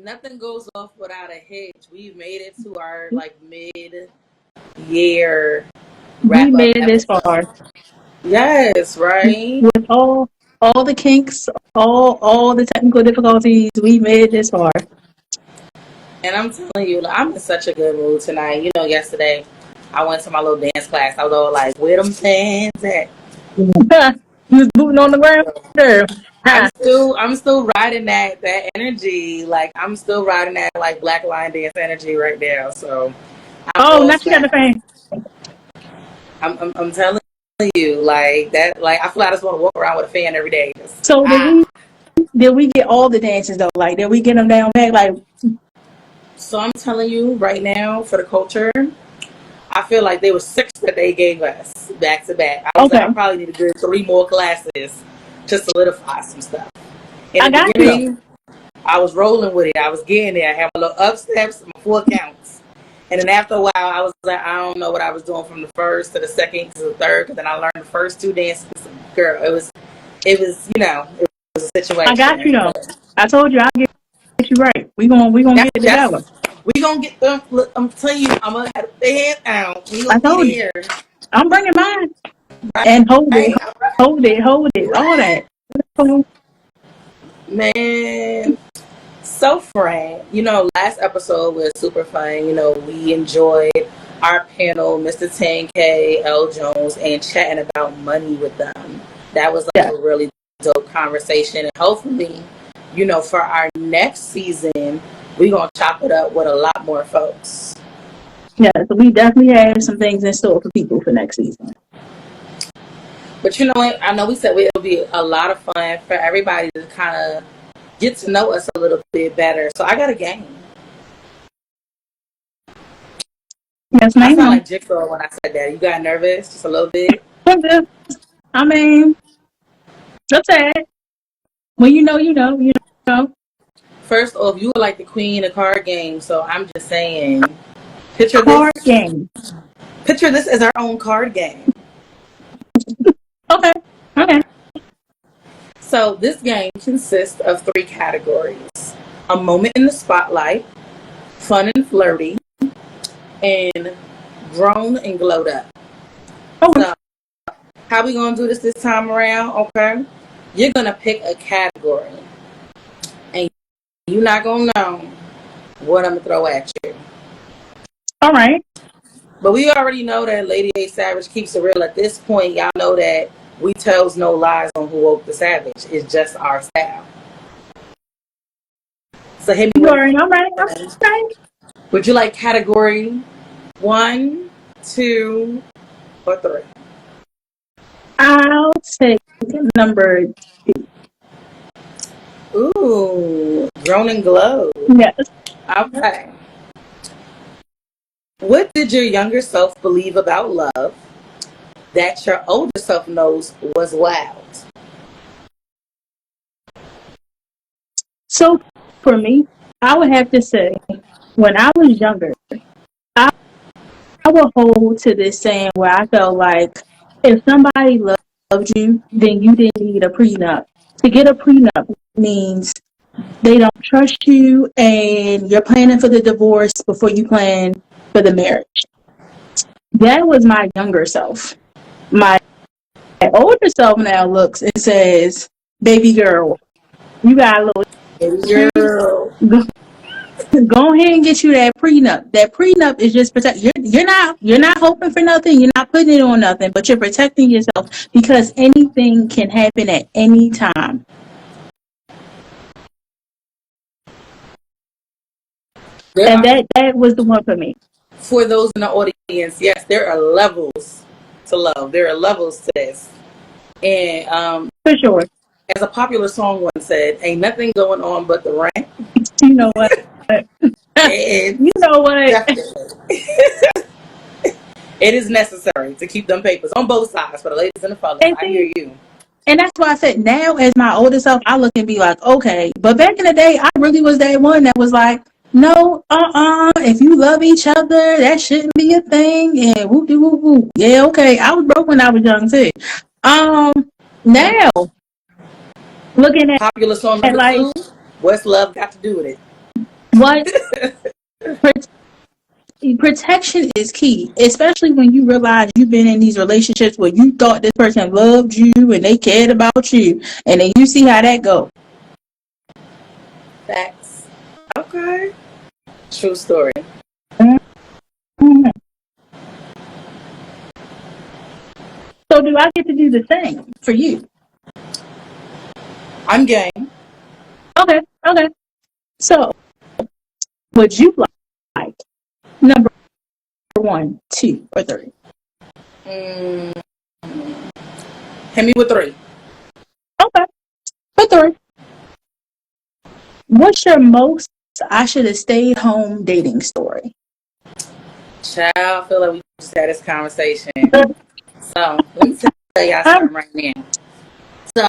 nothing goes off without a hitch. We've made it to our like mid-year We wrap up made it this far episode. Yes, right. with all the kinks, all the technical difficulties. We made it this far. And I'm telling you, I'm in such a good mood tonight. You know, yesterday I went to my little dance class. I was all like, "Where them fans at?" You was booting on the ground, girl. I'm still riding that energy. Like I'm still riding that like Black Line Dance energy right now. So I'm Oh, all now she got the smacked. fan. I'm telling you, like that. Like I feel like I just want to walk around with a fan every day. Just, So did we get all the dances though? Like did we get them down back? Like So I'm telling you right now for the culture, I feel like there were 6 that they gave us back to back. I was like, okay, I probably need to do 3 more classes to solidify some stuff. In I the got you though. beginning, I was rolling with it. I was getting there. I had my little up steps, my 4 counts. And then after a while, I was like, I don't know what I was doing from the first to the second to the third. Because then I learned the first 2 dances. Girl, it was, it was a I got situation. you though. But I told you I'll get you right. We gonna get it together. we gonna get them. Look, I'm telling you, I'm gonna have the head out. We I gonna told be you. there, I'm bringing mine right? and Right? hold it, all that. Man. So, friend, last episode was super fun. We enjoyed our panel, Mr. 10K, L. Jones, and chatting about money with them. That was like Yeah, a really dope conversation. And hopefully, for our next season, we're going to chop it up with a lot more folks. yeah. So we definitely have some things in store for people for next season. But you know what? I know we said it'll be a lot of fun for everybody to kind of get to know us a little bit better. So I got a game. Yes, I sound ma'am. like Jigsaw when I said that. You got nervous just a little bit? I mean, that's it. When you know. First off, you were like the queen of card games, so I'm just saying, picture this. Card game. Picture this as our own card game. Okay. Okay. So this game consists of 3 categories: a moment in the spotlight, fun and flirty, and grown and glowed up. Okay. So how we gonna do this time around? Okay, you're gonna pick a category, and you're not gonna know what I'm gonna throw at you. All right. But we already know that Lady A Savage keeps it real. At this point, y'all know that we tells no lies on Who Woke the Savage. It's just our style. So hit me You with are it. all right. All right. Would you like category 1, 2, or 3? I'll take number 2. Ooh, grown and glow. Yes. Okay. What did your younger self believe about love that your older self knows was wild? So for me, I would have to say, when I was younger, I, I would hold to this saying where I felt like if somebody loved you, then you didn't need a prenup. To get a prenup means they don't trust you and you're planning for the divorce before you plan for the marriage. That was my younger self. My older self now looks and says, baby girl, you got a little Girl. go ahead and get you that prenup. That prenup is just protect. You're not hoping for nothing. You're not putting it on nothing, but you're protecting yourself because anything can happen at any time. There And are, that was the one for me. for those in the audience, yes, there are levels to love. There are levels to this. And For sure. as a popular song once said, ain't nothing going on but the rent. You know what? And You know what? definitely, it is necessary to keep them papers on both sides for the ladies and the fellas. And I see, hear you. and that's why I said now as my older self, I look and be like, okay. But back in the day, I really was that one that was like, no, if you love each other, that shouldn't be a thing. And whoop de whoop whoop. Yeah, okay. I was broke when I was young too. Now looking Popular song at number like 2, what's love got to do with it? What protection is key, especially when you realize you've been in these relationships where you thought this person loved you and they cared about you, and then you see how that go. Facts. Okay. True story. Mhm. So do I get to do the same for you? I'm game. Okay, okay. So would you like number one, two, or three? Mm, hit me with 3. Okay, for three. What's your most I should have stayed home dating story? Child, I feel like we just had this conversation. So let me tell y'all something right now. So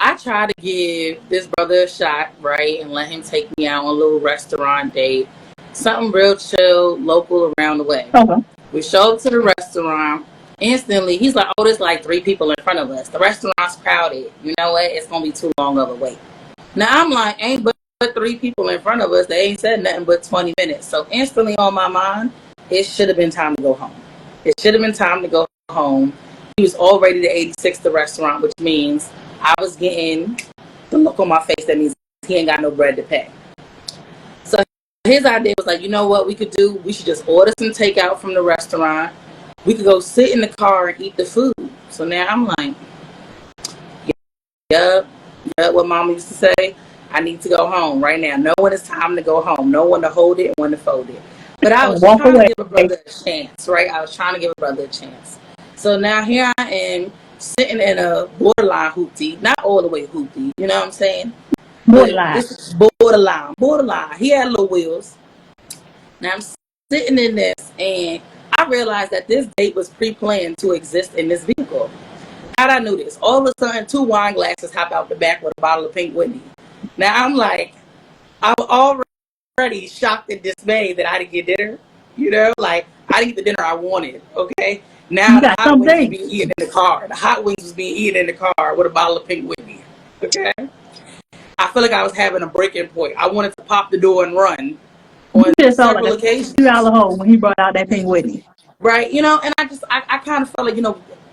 I try to give this brother a shot, right, and let him take me out on a little restaurant date. Something real chill, local around the way. Okay. We show up to the restaurant. Instantly, he's like, oh, there's like 3 people in front of us. The restaurant's crowded. You know what? It's going to be too long of a wait. Now, I'm like, ain't but 3 people in front of us. They ain't said nothing but 20 minutes. So instantly on my mind, it should have been time to go home. It should have been time to go home. He was already to 86 the restaurant, which means I was getting the look on my face that means he ain't got no bread to pay. So his idea was like, you know what we could do? We should just order some takeout from the restaurant. We could go sit in the car and eat the food. So now I'm like, yep, what mama used to say. I need to go home right now. No one is time to go home. No one to hold it and one to fold it. But I was Walk trying to away. give a brother a chance, right? I was trying to give a brother a chance. So now here I am sitting in a borderline hoopty, not all the way hoopty, you know what I'm saying? But Borderline. it's borderline. He had little wheels. Now I'm sitting in this and I realized that this date was pre-planned to exist in this vehicle. How'd I know this? All of a sudden, 2 wine glasses hop out the back with a bottle of Pink Whitney. Now I'm like, I'm already shocked and dismayed that I didn't get dinner. You know, like I didn't get the dinner I wanted. Okay. Now You the got hot wings was something. being eaten in the car. The hot wings was being eaten in the car with a bottle of Pink Whitney. Okay. I feel like I was having a breaking point. I wanted to pop the door and run You on just felt like several a occasions. $2 hole when he brought out that Pink Whitney. Right. You know, and I kind of felt like,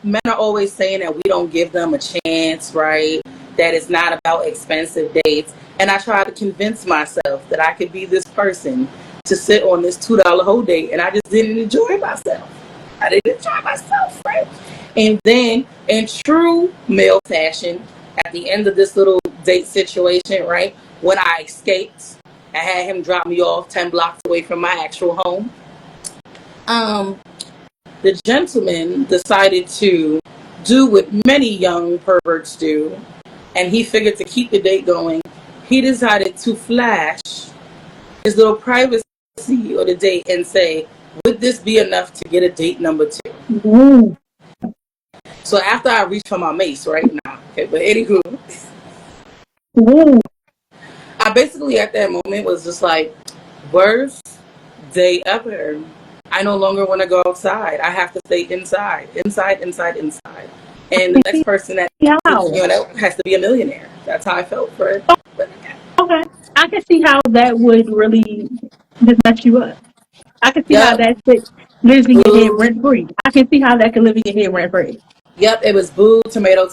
men are always saying that we don't give them a chance, right? That it's not about expensive dates. And I tried to convince myself that I could be this person to sit on this $2 whole date, and I just didn't enjoy myself. I didn't enjoy myself, right? And then, in true male fashion, at the end of this little date situation, right, when I escaped, I had him drop me off 10 blocks away from my actual home. The gentleman decided to do what many young perverts do, and he figured to keep the date going, he decided to flash his little privacy or the date and say, would this be enough to get a date number 2? Ooh. So after I reached for my mace right now, okay, but anywho, Ooh. I basically at that moment was just like, worst day ever. I no longer want to go outside. I have to stay inside. And the next person that How? that has to be a millionaire. That's how I felt for it. But okay. Okay. I can see how that would really just mess you up. I can see how Yep. that shit lives in your head Boo. rent free. I can see how that can live in your head rent free. Yep. It was boo, tomato.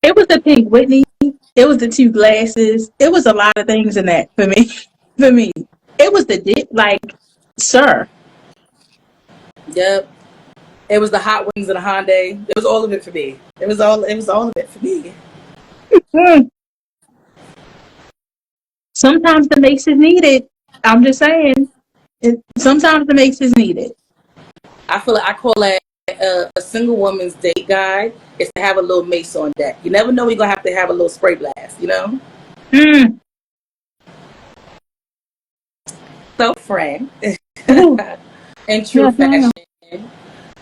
It was the Pink Whitney. It was the 2 glasses. It was a lot of things in that for me. For me, it was the dip. Like, sir. Yep. It was the hot wings and the Hyundai. It was all of it for me. It was all of it for me. Mm. Sometimes the mace is needed. I'm just saying. Sometimes the mace is needed. I feel like I call that a single woman's date guide is to have a little mace on deck. You never know you're gonna have to have a little spray blast, you know? Mm. So friend. Ooh. In true Yes, ma'am. fashion.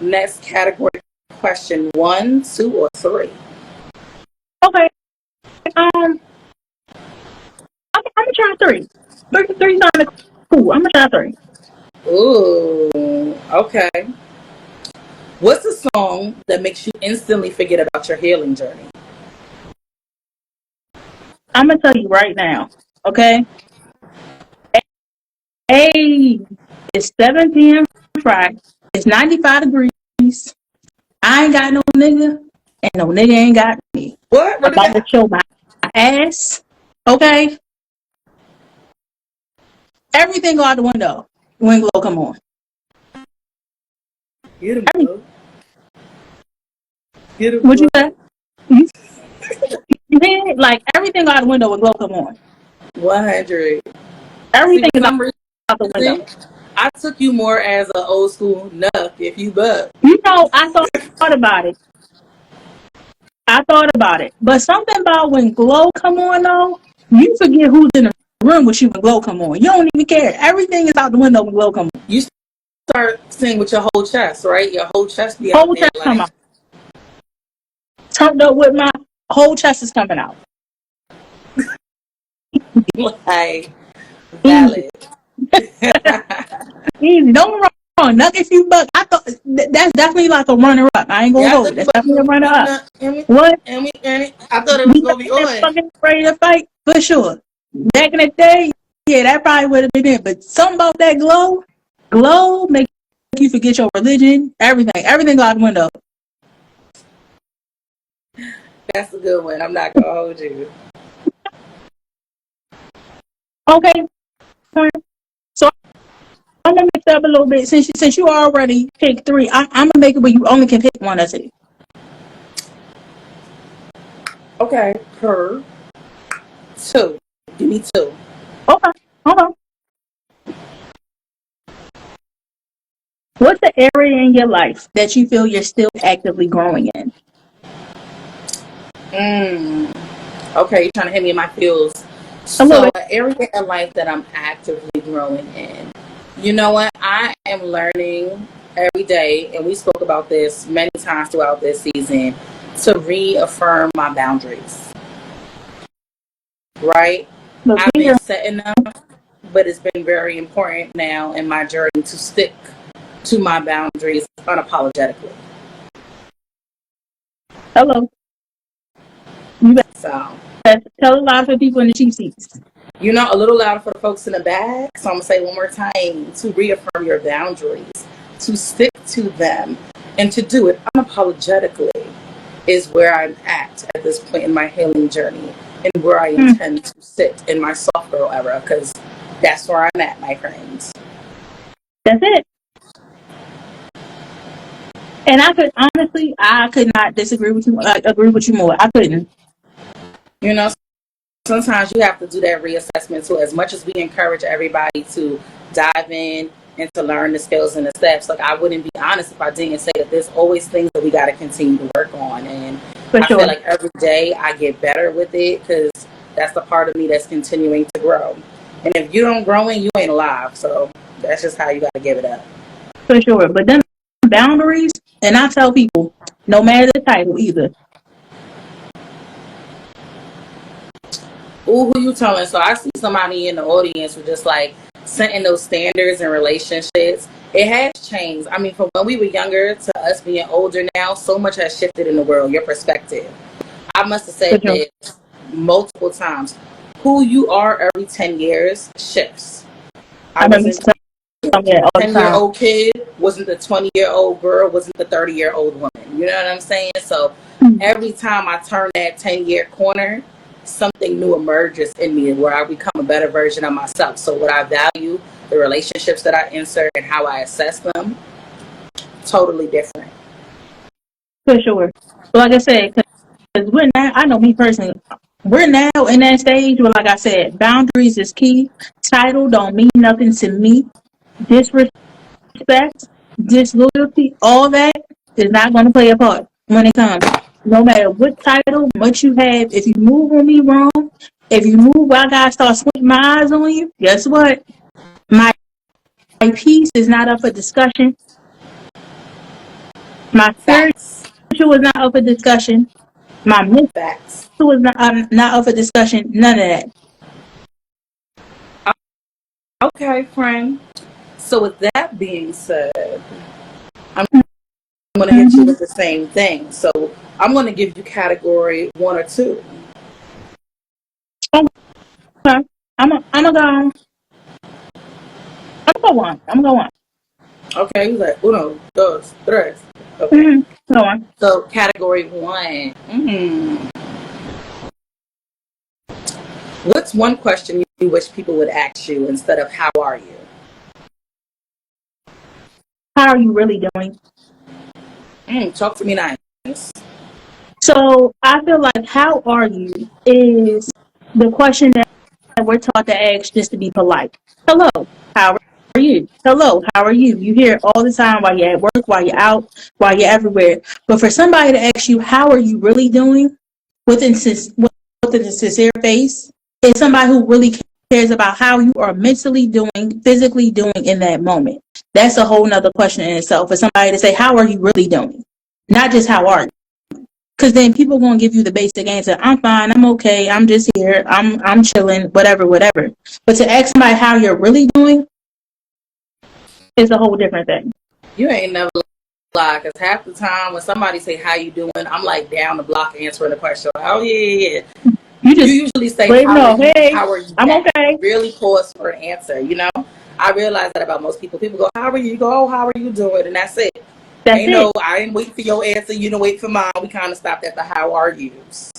Next category question 1, 2, or 3. Okay. I'm gonna try three. Three sounded cool. I'm gonna try three. Ooh, okay. What's a song that makes you instantly forget about your healing journey? I'm gonna tell you right now. Okay? Hey, it's 7 p.m. Friday. It's 95 degrees. I ain't got no nigga, and no nigga ain't got me. What? I'm What do about to that? show my ass. Okay? Everything go out the window when Glow come on. Get him, Everything. bro. Get him, What you bro. say? You hear it? Like, everything go out the window when Glow come on. 100. See, Everything for is some out the window. reason, I took you more as an old school nuck if you buck. You know, I thought about it. But something about when Glow come on, though, you forget who's in the room with you when Glow come on. You don't even care. Everything is out the window when Glow come on. You start singing with your whole chest, right? Your whole chest be out Whole there chest come like, out. Turned up with my whole chest is coming out. like Easy. valid. Easy. Don't get wrong. Nuck if you buck. I thought that's definitely like a runner up. I ain't gonna Yeah, I hold took it. you That's back definitely a runner you up. know, What? and I thought it We was got gonna be that on. fucking ready to fight for sure. Back in the day, yeah, that probably would have been it. But something about that glow make you forget your religion, everything out the window. That's a good one. I'm not gonna hold you. Okay, so I'm gonna mix it up a little bit since you already picked three. I'm gonna make it where you only can pick one of two. Okay, per two. Give me two. Okay, okay. What's the area in your life that you feel you're still actively growing in? Okay, you're trying to hit me in my feels. A little So, bit. an area of life that I'm actively growing in. You know what? I am learning every day, and we spoke about this many times throughout this season, to reaffirm my boundaries. Right? Look I've been here. setting them, but it's been very important now in my journey to stick to my boundaries unapologetically. Hello. You So, better tell a lot of people in the cheap seats. a little louder for the folks in the back. So I'm gonna say one more time, to reaffirm your boundaries, to stick to them, and to do it unapologetically is where I'm at this point in my healing journey, and where I intend to sit in my soft girl era, because that's where I'm at, my friends. That's it. And I could not disagree with you. Agree with you more. I couldn't. You know, sometimes you have to do that reassessment too. As much as we encourage everybody to dive in and to learn the skills and the steps, like, I wouldn't be honest if I didn't say that there's always things that we got to continue to work on. And For I feel sure. like every day I get better with it, because that's the part of me that's continuing to grow. And if you don't growing, you ain't alive. So that's just how you got to give it up. For sure. But then boundaries, and I tell people, no matter the title either. Ooh, who you telling? So I see somebody in the audience who just like setting those standards in relationships. It has changed. I mean, from when we were younger to us being older now, so much has shifted in the world. Your perspective. I must have For said sure. this multiple times. Who you are every 10 years shifts. I I remember wasn't telling that all the 10-year time. old kid, wasn't the 20-year-old girl, wasn't the 30-year-old woman. You know what I'm saying? So every time I turn that 10-year corner, something new emerges in me where I become a better version of myself. So what I value, the relationships that I insert and how I assess them, totally different. For sure. But like I said, because we're now, I know me personally, we're now in that stage where, like I said, boundaries is key. Title don't mean nothing to me. Disrespect, disloyalty, all that is not going to play a part when it comes. No matter what title, what you have, if you move on me wrong, if you move, I gotta start squinting my eyes on you. Guess what? My peace is not up for discussion. My spiritual Facts. is not up for discussion. My mental Facts. is not up for discussion. None of that. Okay, friend. So with that being said, I'm going to hit you Mm-hmm. with the same thing. So I'm going to give you category one or two. Okay. I'm gonna go on. I'm gonna go on. Okay, he's like uno, dos, tres. Okay. Mm-hmm. Go on. So category one. What's one question you wish people would ask you instead of how are you? How are you really doing? Talk to me nice. So I feel like how are you is the question that we're taught to ask just to be polite. Hello, how are you? Hello, how are you? You hear it all the time while you're at work, while you're out, while you're everywhere. But for somebody to ask you, how are you really doing? With a sincere face, is somebody who really cares about how you are mentally doing, physically doing in that moment. That's a whole nother question in itself. For somebody to say, how are you really doing? Not just how are you? Because then people gonna give you the basic answer. I'm fine. I'm okay. I'm just here. I'm chilling. Whatever, whatever. But to ask somebody how you're really doing is a whole different thing. You ain't never lie, because half the time when somebody say how you doing, I'm like down the block answering the question. Oh yeah. You You just usually say wave how are no. you? Hey, How are you I'm back? okay. Really pause for an answer. I realize that about most people. People go, how are you? You go, oh, how are you doing? And that's it. That's it. I didn't wait for your answer. You didn't wait for mine. We kind of stopped at the how are yous.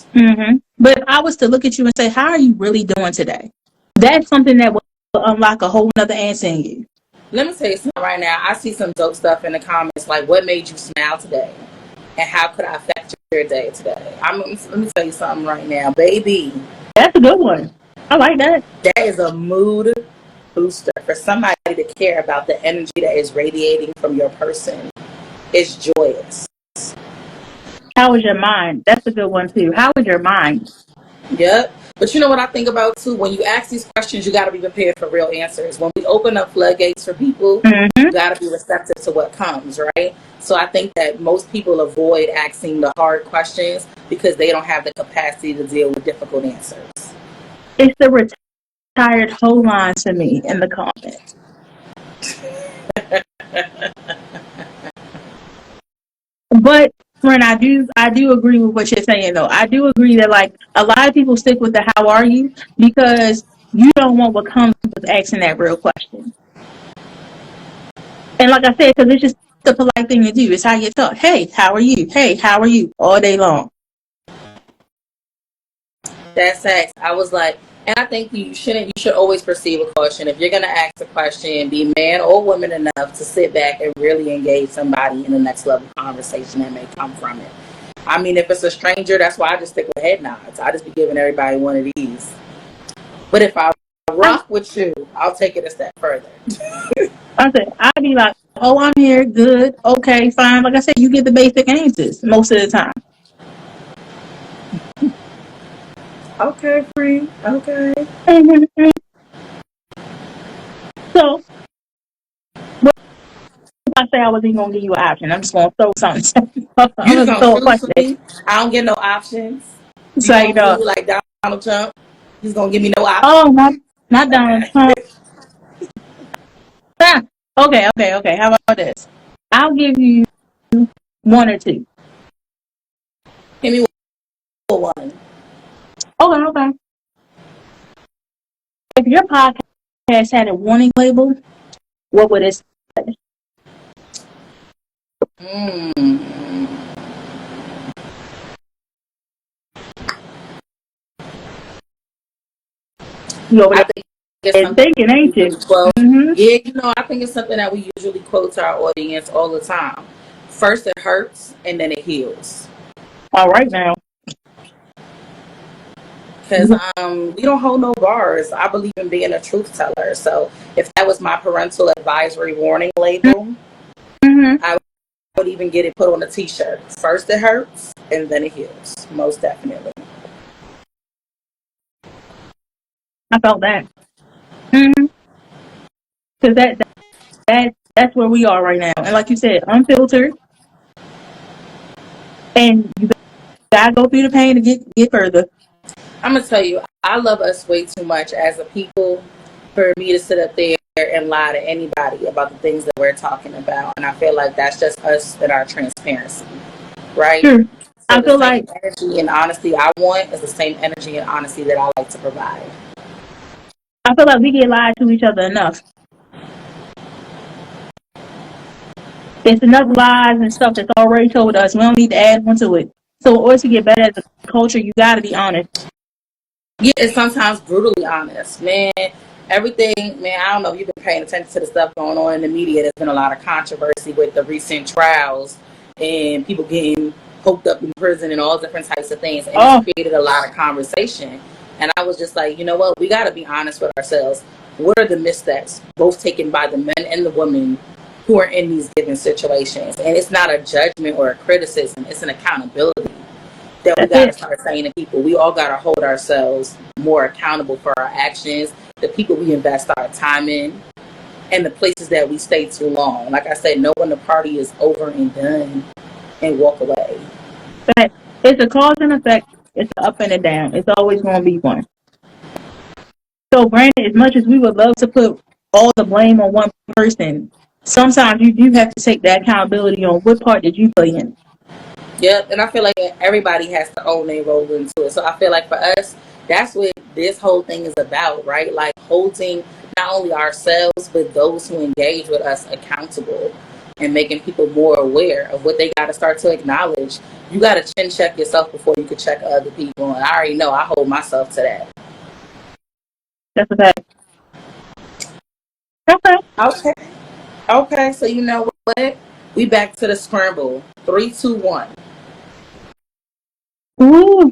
But if I was to look at you and say, how are you really doing today? That's something that will unlock a whole nother answer in you. Let me tell you something right now. I see some dope stuff in the comments, like what made you smile today, and how could I affect your day today? Let me tell you something right now, baby. That's a good one. I like that. That is a mood booster for somebody to care about the energy that is radiating from your person. It's joyous. How is your mind? That's a good one too. How is your mind? Yep. But you know what I think about too? When you ask these questions, you got to be prepared for real answers. When we open up floodgates for people, Mm-hmm. you got to be receptive to what comes, right? So I think that most people avoid asking the hard questions because they don't have the capacity to deal with difficult answers. It's the retired whole line to me in the comments. But friend, I do agree with what you're saying though. I do agree that like a lot of people stick with the how are you because you don't want what comes with asking that real question. And like I said, because it's just the polite thing to do. It's how you talk. Hey, how are you? Hey, how are you? All day long. That's sex. I was like, and I think you should always perceive a question. If you're going to ask a question, be man or woman enough to sit back and really engage somebody in the next level conversation that may come from it. I mean, if it's a stranger, that's why I just stick with head nods. I just be giving everybody one of these. But if I rock with you, I'll take it a step further. I said, I'd be like, oh, I'm here, good, okay, fine. Like I said, you get the basic answers most of the time. Okay, free. Okay. Mm-hmm. So, what if I say I wasn't even going to give you an option? I'm just going to throw something. I'm You just going to gonna throw a choose for question. me? I don't get no options. You Say, gonna do like Donald Trump? He's gonna give me no options. oh, not Donald Okay. Trump. Okay. How about this? I'll give you one or two. Give me one. Okay. If your podcast had a warning label, what would it say? Mm. You over I there think it's something thinking, we ain't you? usually quote. Mm-hmm. Yeah, I think it's something that we usually quote to our audience all the time. First it hurts and then it heals. All right now. Because we don't hold no bars. I believe in being a truth teller. So if that was my parental advisory warning label, Mm-hmm. I would even get it put on a t-shirt. First it hurts and then it heals. Most definitely. I felt that. Mm-hmm. Because that's where we are right now. And like you said, unfiltered, and you gotta go through the pain to get further. I'm going to tell you, I love us way too much as a people for me to sit up there and lie to anybody about the things that we're talking about. And I feel like that's just us and our transparency, right? Sure. So I the feel same like energy and honesty I want is the same energy and honesty that I like to provide. feel like we get lied to each other enough. It's enough lies and stuff that's already told us. We don't need to add on to it. So in order to get better as a culture, you got to be honest. Yeah, it's sometimes brutally honest, man. Everything, man. I don't know if you've been paying attention to the stuff going on in the media. There's been a lot of controversy with the recent trials and people getting poked up in prison and all different types of things, and it's created a lot of conversation. And I was just like, you know what? We got to be honest with ourselves. What are the missteps, both taken by the men and the women who are in these given situations? And it's not a judgment or a criticism; it's an accountability that we got to start saying to people. We all got to hold ourselves more accountable for our actions, the people we invest our time in, and the places that we stay too long. Like I said, know when the party is over and done and walk away. But it's a cause and effect. It's an up and a down. It's always going to be one. So, Brandon, as much as we would love to put all the blame on one person, sometimes you do have to take that accountability on what part did you play in. Yep, and I feel like everybody has to own their role into it. So I feel like for us, that's what this whole thing is about, right? Like holding not only ourselves, but those who engage with us accountable and making people more aware of what they got to start to acknowledge. You got to chin check yourself before you can check other people. And I already know I hold myself to that. That's a fact. Okay. Okay. So you know what? We back to the scramble. 3, 2, 1. Ooh.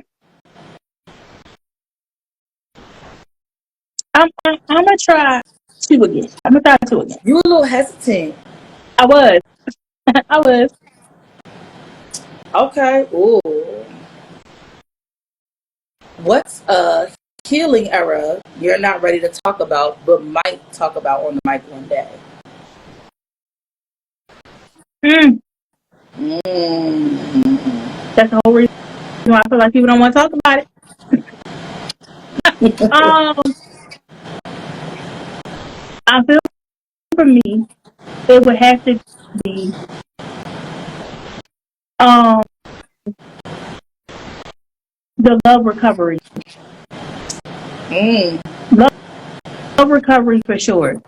I'm gonna try 2 again. I'm gonna try 2 again. You a little hesitant. I was. I was. Okay. Ooh. What's a healing era you're not ready to talk about, but might talk about on the mic one day? That's the whole reason why I feel like people don't want to talk about it. I feel for me, it would have to be the love recovery. Love recovery for sure.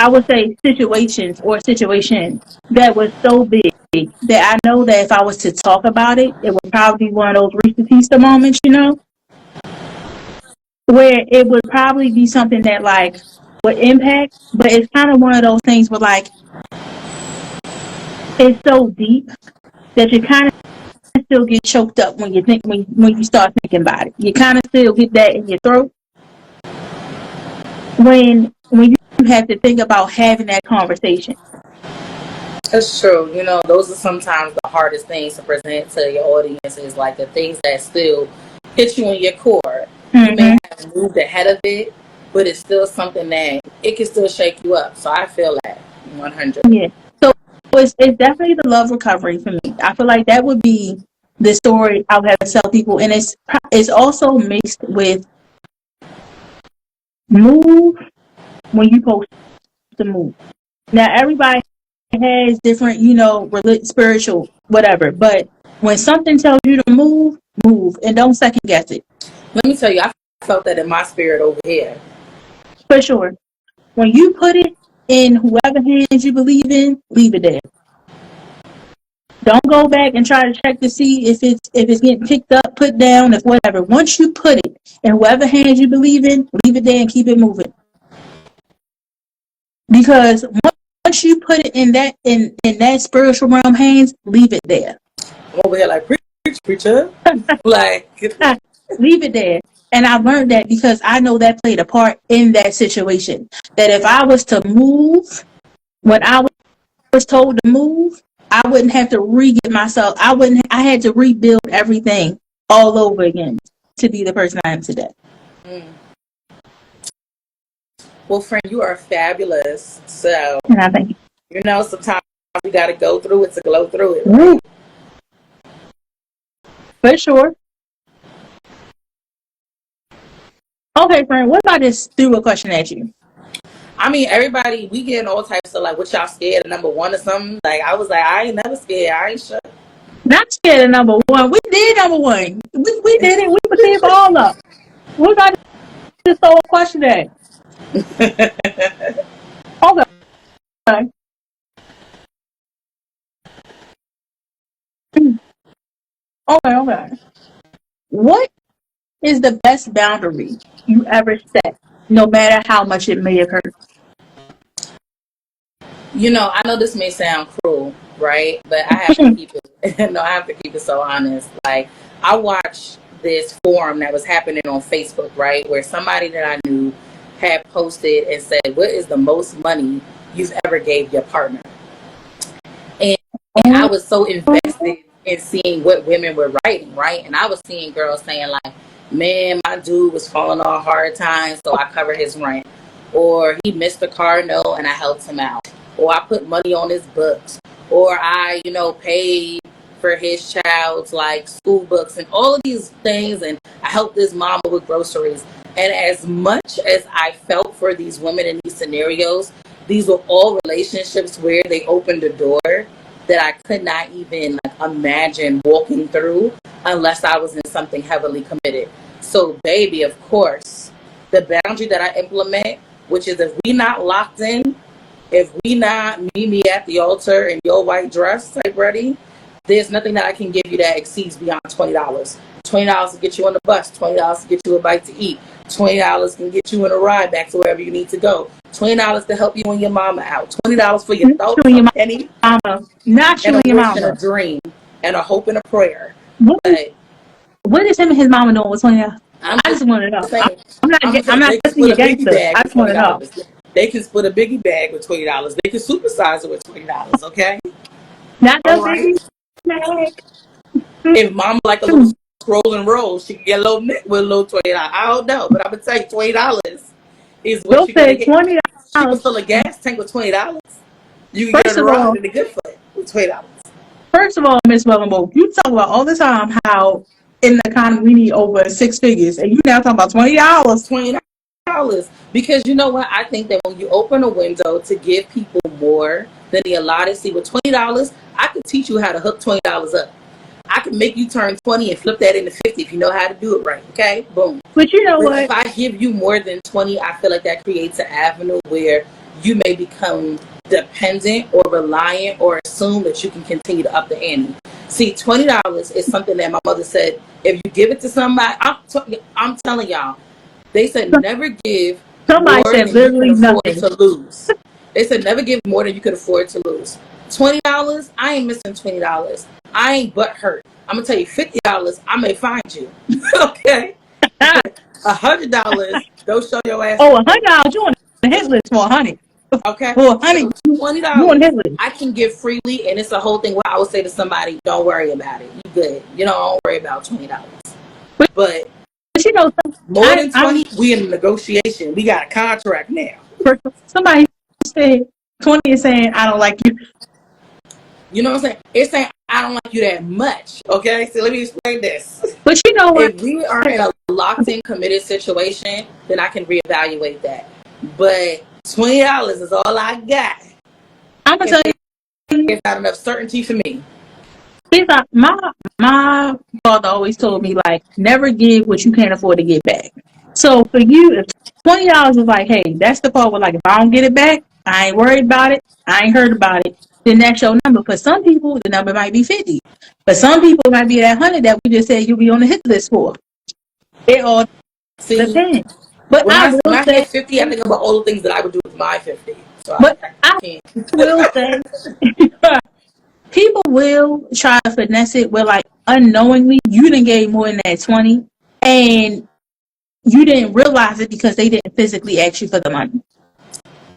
I would say situations that was so big that I know that if I was to talk about it, it would probably be one of those Reese Batista moments, you know, where it would probably be something that like would impact, but it's kind of one of those things where like it's so deep that you kind of still get choked up when you think when you start thinking about it. You kind of still get that in your throat when you have to think about having that conversation. That's true. You know, those are sometimes the hardest things to present to your audience, is like the things that still hit you in your core. You may have moved ahead of it, but it's still something that it can still shake you up. So I feel that 100. Yeah. So it's definitely the love recovery for me. I feel like that would be the story I would have to tell people, and it's also mixed with move when you supposed to move. Now everybody has different, you know, spiritual whatever, but when something tells you to move and don't second guess it. Let me tell you, I felt that in my spirit over here. For sure. When you put it in whoever hands you believe in, leave it there. Don't go back and try to check to see if it's getting picked up, put down, if whatever. Once you put it in whoever hands you believe in, leave it there and keep it moving. Because once you put it in that spiritual realm hands, leave it there. I'm over here like preacher, like leave it there. And I learned that because I know that played a part in that situation. That if I was to move when I was told to move, I wouldn't have to re-get myself. I had to rebuild everything all over again to be the person I am today. Well, friend, you are fabulous. So, and I thank you. You know, sometimes we got to go through it to glow through it. Right? For sure. Okay, friend, what if I just threw a question at you? I mean, everybody, getting all types of like, what y'all scared of number one or something? Like, I was like, I ain't never scared. I ain't sure. Not scared of number one. We did number one. We did it. We put it all up. We got this whole question there. Okay. Okay, okay. What is the best boundary you ever set, no matter how much it may have hurt? I know this may sound cruel, right? But I have to keep it. No, I have to keep it so honest. Like, I watched this forum that was happening on Facebook, right, where somebody that I knew had posted and said, "What is the most money you've ever gave your partner?" And I was so invested in seeing what women were writing, right? And I was seeing girls saying like, "Man, my dude was falling on hard times, so I covered his rent," or "He missed a car note and I helped him out," or "I put money on his books," or "I, paid for his child's like school books," and all of these things, and "I helped this mama with groceries." And as much as I felt for these women in these scenarios, these were all relationships where they opened a door that I could not even imagine walking through unless I was in something heavily committed. So, baby, of course, the boundary that I implement, which is if we not locked in, if we not meet me at the altar in your white dress type ready, there's nothing that I can give you that exceeds beyond $20. $20 to get you on the bus, $20 to get you a bite to eat, $20 can get you on a ride back to wherever you need to go, $20 to help you and your mama out, $20 for your Not thoughts, showing a your penny, mama. Not and showing a your wish and a mama. dream, and a hope and a prayer. What is, But what is him and his mama doing with 20? I'm I just just want to know. saying, I'm not. I'm gonna I'm say not they can testing split your a biggie gangster. bag I with just want to know. $20. They can split a biggie bag with $20. They can supersize it with $20. Okay, Not all the biggie right. bag. If mama like a little scroll and roll, she can get a little nick with a little $20. I don't know, but I'm gonna tell you, $20 is what Don't you're gonna say get. She can $20. fill a gas tank with $20. You can get First on a of ride all, in the good foot with $20. Miss Wellenbo, you talk about all the time how in the economy we need over six figures, and you now talking about $20. $20, because you know what, I think that when you open a window to give people more than the allotted, see, with $20 I could teach you how to hook $20 up. I can make you turn 20 and flip that into 50 if you know how to do it right. Okay, boom. But you know But if what? I give you more than 20, I feel like that creates an avenue where you may become dependent or reliant or assume that you can continue to up the ante. See, $20 is something that my mother said, if you give it to somebody, I'm telling y'all, they said never give Somebody more said than you can literally afford nothing. to lose. They said never give more than you can afford to lose. $20, I ain't missing $20. I ain't butt hurt. I'm gonna tell you, $50, I may find you. Okay, but $100, don't show your ass Oh, at me. $100. You on the hit list for 100. Okay, For 100, so twenty you on the dollars hit list. I can give freely, and it's a whole thing where I would say to somebody, "Don't worry about it. You good. Don't worry about $20." But, But but you know, more than I'm 20, we in a negotiation. We got a contract now. somebody said 20 is saying I don't like you. You know what I'm saying? It's saying I don't like you that much. Okay, so let me explain this. But you know what? If we are in a locked in, committed situation, then I can reevaluate that. But $20 is all I got, I'm gonna and tell you. it's not enough certainty for me. My father always told me like never give what you can't afford to get back. So for you, if $20 is like, hey, that's the part where like if I don't get it back, I ain't worried about it. I ain't heard about it. Then that's your number. For some people, the number might be 50. But some people it might be that 100 that we just said you'll be on the hit list for. It all See, depends. But when I I will hit say, 50, I think about all the things that I would do with my 50. So but I I can't. will say, people will try to finesse it where like unknowingly you didn't get more than that 20, and you didn't realize it because they didn't physically ask you for the money.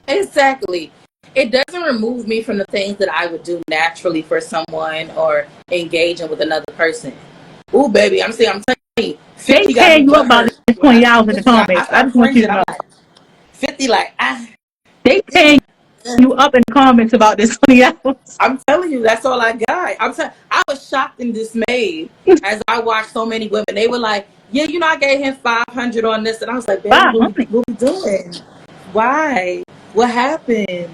Exactly. It doesn't remove me from the things that I would do naturally for someone or engaging with another person. Ooh, baby, I'm telling you, They 50 got tear me you up butt about hurt. this When I see $20 in the 50, I comments. I start just want you cringing. to I'm know. like, 50, like, They tear damn. you up in the comments about this $20. I'm telling you, that's all I got. I was shocked and dismayed as I watched so many women. They were like, yeah, I gave him 500 on this. And I was like, baby, $500. what we doing? Why? What happened?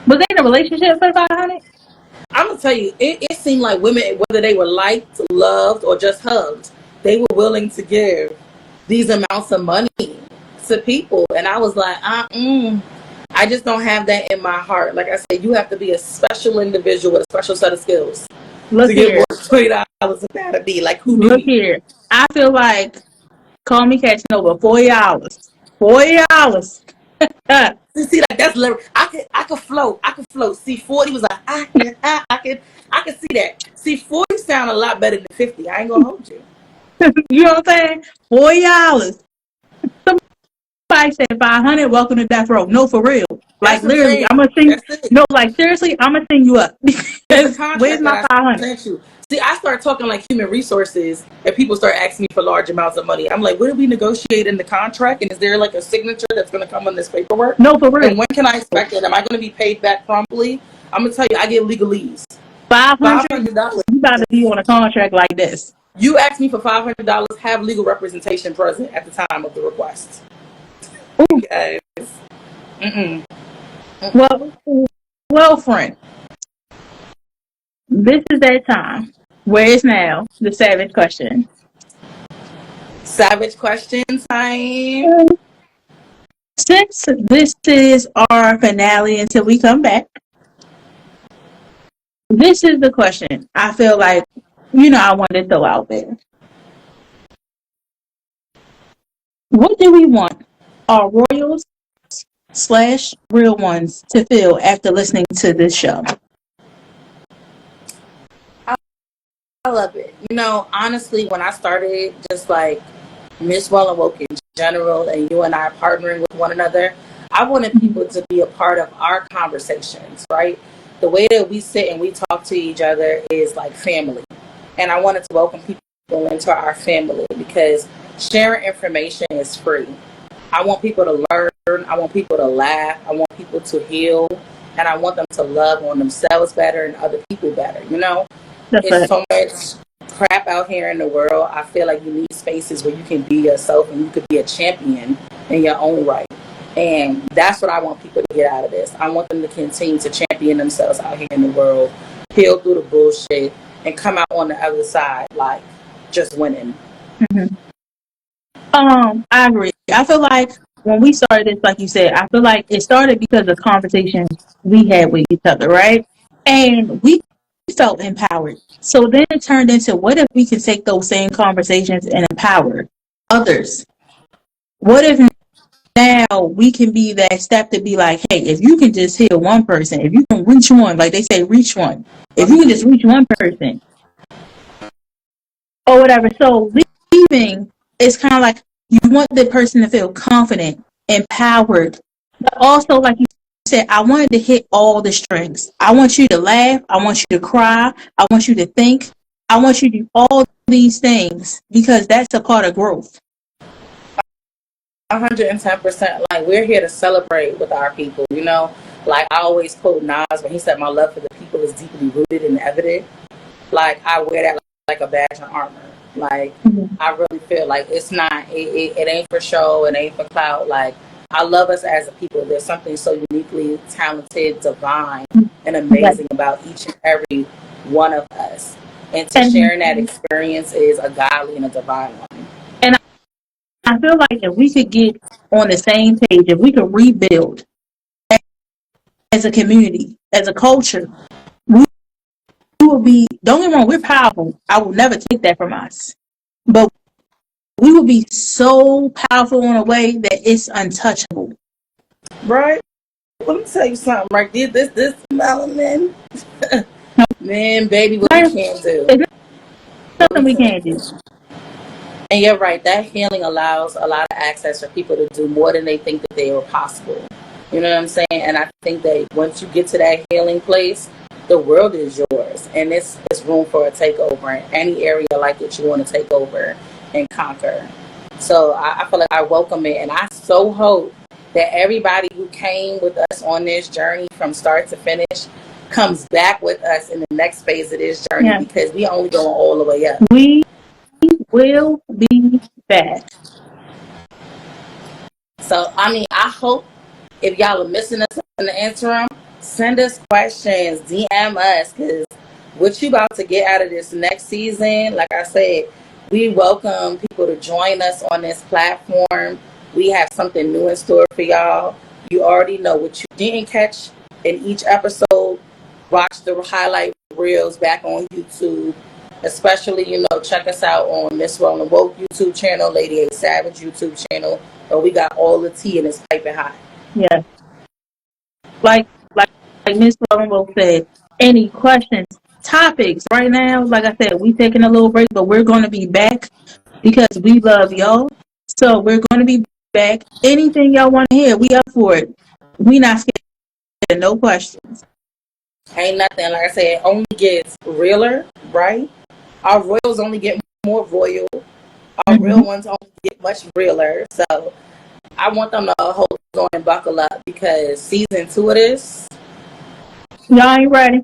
Was they in a relationship for $500? I'm gonna tell you, it seemed like women, whether they were liked, loved, or just hugged, they were willing to give these amounts of money to people, and I was like, I just don't have that in my heart. Like I said, you have to be a special individual with a special set of skills Look to get here. more than $20 a that to be. Like, who do Look you? here. I feel like call me catching over $40. $40. See, like that's lyric. I could float. I could float. See, 40 was like I could see that. See, 40 sound a lot better than 50. I ain't gonna hold you. You know what I'm saying? $40. Somebody said 500. Welcome to death row. No, for real. Like That's what I'm literally, saying. I'm gonna sing. That's it. No, like seriously, I'm gonna sing you up. It's a Because where's contract my that I 500? sent you. See, I start talking like human resources, and people start asking me for large amounts of money. I'm like, what did we negotiate in the contract? And is there like a signature that's going to come on this paperwork? No, for real. And when can I expect it? Am I going to be paid back promptly? I'm going to tell you, I get legalese. 500. $500. You got to be on a contract like this. You ask me for $500, have legal representation present at the time of the request. Ooh. Guys. Mm-mm. Well, friend, this is that time. Where is now the savage question? Savage question time. Since this is our finale until we come back, this is the question I feel like, I want to throw out there. What do we want our royals / real ones to feel after listening to this show? I love it. Honestly, when I started just like Miss Well and Woke in general, and you and I partnering with one another, I wanted people to be a part of our conversations, right? The way that we sit and we talk to each other is like family. And I wanted to welcome people into our family because sharing information is free. I want people to learn. I want people to laugh. I want people to heal. And I want them to love on themselves better and other people better. That's It's right. so much crap out here in the world. I feel like you need spaces where you can be yourself and you could be a champion in your own right. And that's what I want people to get out of this. I want them to continue to champion themselves out here in the world, heal through the bullshit, and come out on the other side like just winning. Mm-hmm. I agree. I feel like when we started this, like you said, I feel like it started because of conversations we had with each other, right? And we felt empowered. So then it turned into what if we could take those same conversations and empower others? What if now we can be that step to be like, hey, if you can just heal one person, if you can reach one, like they say, reach one. If you can just reach one person or whatever. So leaving is kind of like you want the person to feel confident, empowered, but also like you said, I wanted to hit all the strings. I want you to laugh. I want you to cry. I want you to think. I want you to do all these things because that's a part of growth. 110%. Like, we're here to celebrate with our people, Like, I always quote Nas when he said, my love for the people is deeply rooted and evident. Like, I wear that like a badge of armor. Like, I really feel like it's not, it ain't for show, it ain't for clout. Like, I love us as a people. There's something so uniquely talented, divine, and amazing about each and every one of us. And to sharing that experience is a godly and a divine one. And I feel like if we could get on the same page, if we could rebuild as a community, as a culture, we will be, don't get me wrong, we're powerful. I will never take that from us. But we will be so powerful in a way that it's untouchable. Right? Let me tell you something, right? This melanin. Man, baby, what we can't do. There's nothing we can't do. And you're right, that healing allows a lot of access for people to do more than they think that they were possible. You know what I'm saying? And I think that once you get to that healing place, the world is yours. And it's room for a takeover in any area like that you want to take over and conquer. So I feel like I welcome it. And I so hope that everybody who came with us on this journey from start to finish comes back with us in the next phase of this journey because we only going all the way up. We will be back. So, I hope if y'all are missing us in the interim, send us questions, DM us, because what you about to get out of this next season, like I said, we welcome people to join us on this platform. We have something new in store for y'all. You already know what you didn't catch in each episode. Watch the highlight reels back on YouTube. Especially, check us out on Miss Well and Woke YouTube channel, Lady A Savage YouTube channel. But we got all the tea and it's piping hot. Yeah. Like Miss Well said, any questions, topics right now, like I said, we taking a little break, but we're going to be back because we love y'all. So we're going to be back. Anything y'all want to hear, we up for it. We not scared. No questions. Ain't nothing. Like I said, it only gets realer, right? Our royals only get more royal. Our real ones only get much realer. So I want them to hold on and buckle up because season 2 of this. Y'all ain't ready.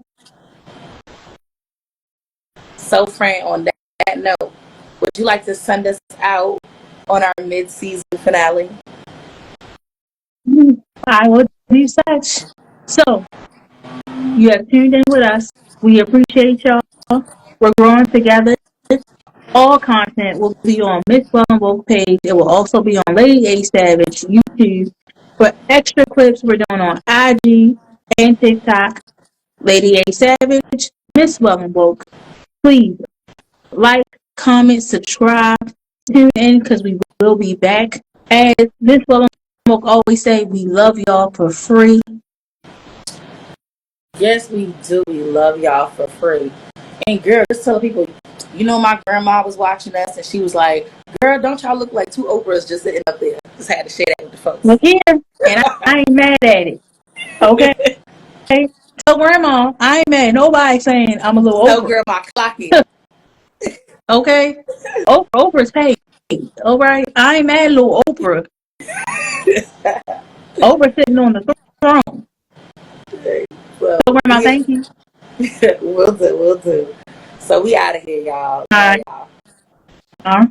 So, friend, on that note, would you like to send us out on our mid-season finale? I will do such. So, you have tuned in with us. We appreciate y'all. We're growing together. All content will be on Miss Well and Woke page. It will also be on Lady A Savage YouTube. For extra clips, we're doing on IG and TikTok. Lady A Savage, Miss Well and Woke. Please like, comment, subscribe, tune in because we will be back. As Miss Well and Woke always say, we love y'all for free. Yes, we do. We love y'all for free. And girl, just tell people, my grandma was watching us and she was like, girl, don't y'all look like two Oprahs just sitting up there? Just had to share that with the folks. Look here, and I ain't mad at it. Okay? So grandma, I ain't mad. Nobody saying I'm a little No, Oprah. girl, my clocking. Okay? Oprah's paid. All right? I ain't mad, little Oprah. Oprah sitting on the throne. Well, So grandma, thank you. We'll do. So we out of here, y'all. All right. Y'all. All right.